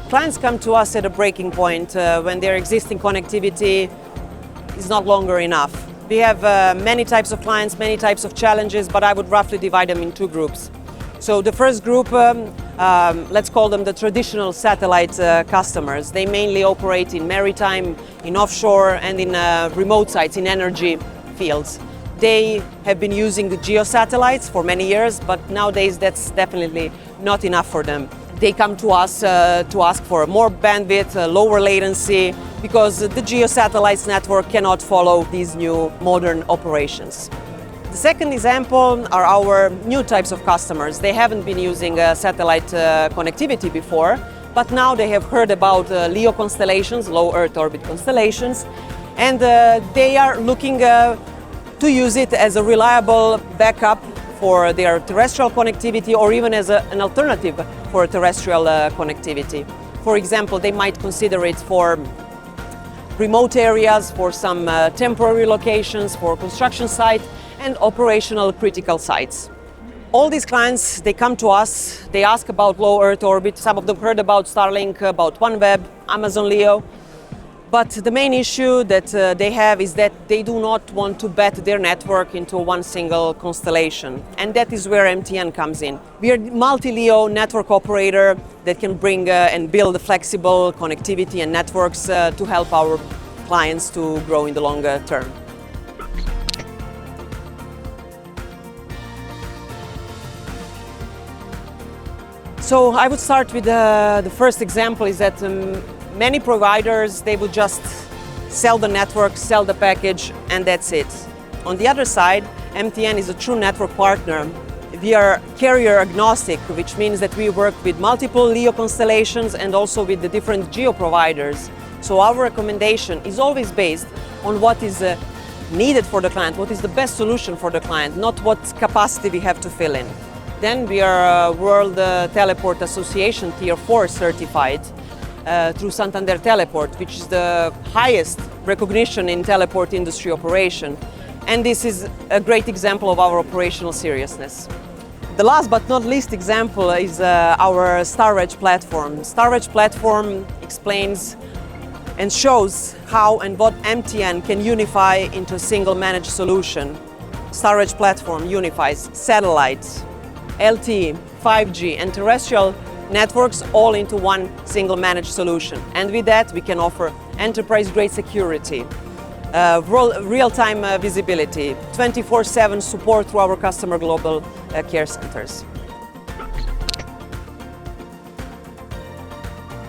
Clients come to us at a breaking point when their existing connectivity is not longer enough. We have many types of clients, many types of challenges, but I would roughly divide them in two groups. So the first group, let's call them the traditional satellite customers. They mainly operate in maritime, in offshore, and in remote sites, in energy fields. They have been using the geosatellites for many years, but nowadays that's definitely not enough for them. They come to us to ask for more bandwidth, lower latency, because the geosatellites network cannot follow these new modern operations. The second example are our new types of customers. They haven't been using satellite connectivity before, but now they have heard about LEO constellations, low Earth orbit constellations, and they are looking to use it as a reliable backup for their terrestrial connectivity, or even as an alternative for terrestrial connectivity. For example, they might consider it for remote areas, for some temporary locations, for construction sites, and operational critical sites. All these clients, they come to us, they ask about low Earth orbit. Some of them heard about Starlink, about OneWeb, Amazon LEO. But the main issue that they have is that they do not want to bet their network into one single constellation. And that is where MTN comes in. We are a multi-LEO network operator that can bring and build flexible connectivity and networks to help our clients to grow in the longer term. So I would start with the first example is that many providers, they would just sell the network, sell the package, and that's it. On the other side, MTN is a true network partner. We are carrier agnostic, which means that we work with multiple LEO constellations and also with the different geo providers. So our recommendation is always based on what is needed for the client, what is the best solution for the client, not what capacity we have to fill in. Then we are World Teleport Association Tier 4 certified through Santander Teleport, which is the highest recognition in teleport industry operation. And this is a great example of our operational seriousness. The last but not least example is our StarWedge platform. StarWedge platform explains and shows how and what MTN can unify into a single managed solution. StarWedge platform unifies satellites, LTE, 5G and terrestrial networks all into one single managed solution. And with that we can offer enterprise-grade security, real-time visibility, 24/7 support through our customer global care centers.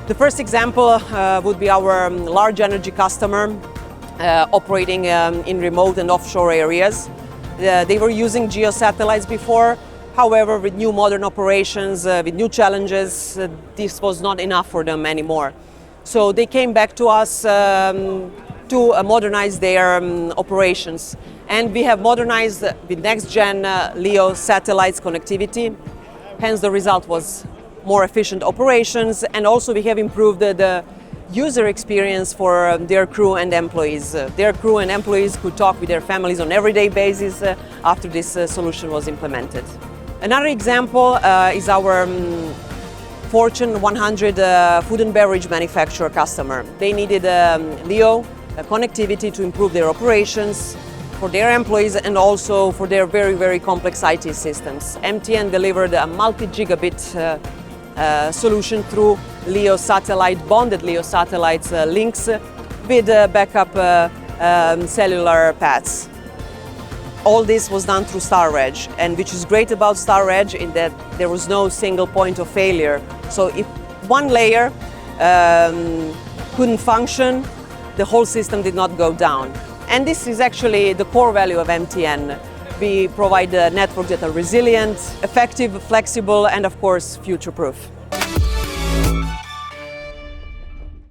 The first example would be our large energy customer operating in remote and offshore areas. They were using geosatellites before. However, with new modern operations, with new challenges, this was not enough for them anymore. So they came back to us to modernize their operations. And we have modernized with next-gen LEO satellites connectivity. Hence, the result was more efficient operations, and also we have improved the user experience for their crew and employees. Their crew and employees could talk with their families on an everyday basis after this solution was implemented. Another example is our Fortune 100 food and beverage manufacturer customer. They needed LEO connectivity to improve their operations for their employees and also for their very, very complex IT systems. MTN delivered a multi-gigabit solution through LEO satellite, bonded LEO satellites links with backup cellular paths. All this was done through StarWedge, and which is great about StarWedge in that there was no single point of failure. So if one layer couldn't function, the whole system did not go down. And this is actually the core value of MTN. We provide networks that are resilient, effective, flexible, and of course, future-proof.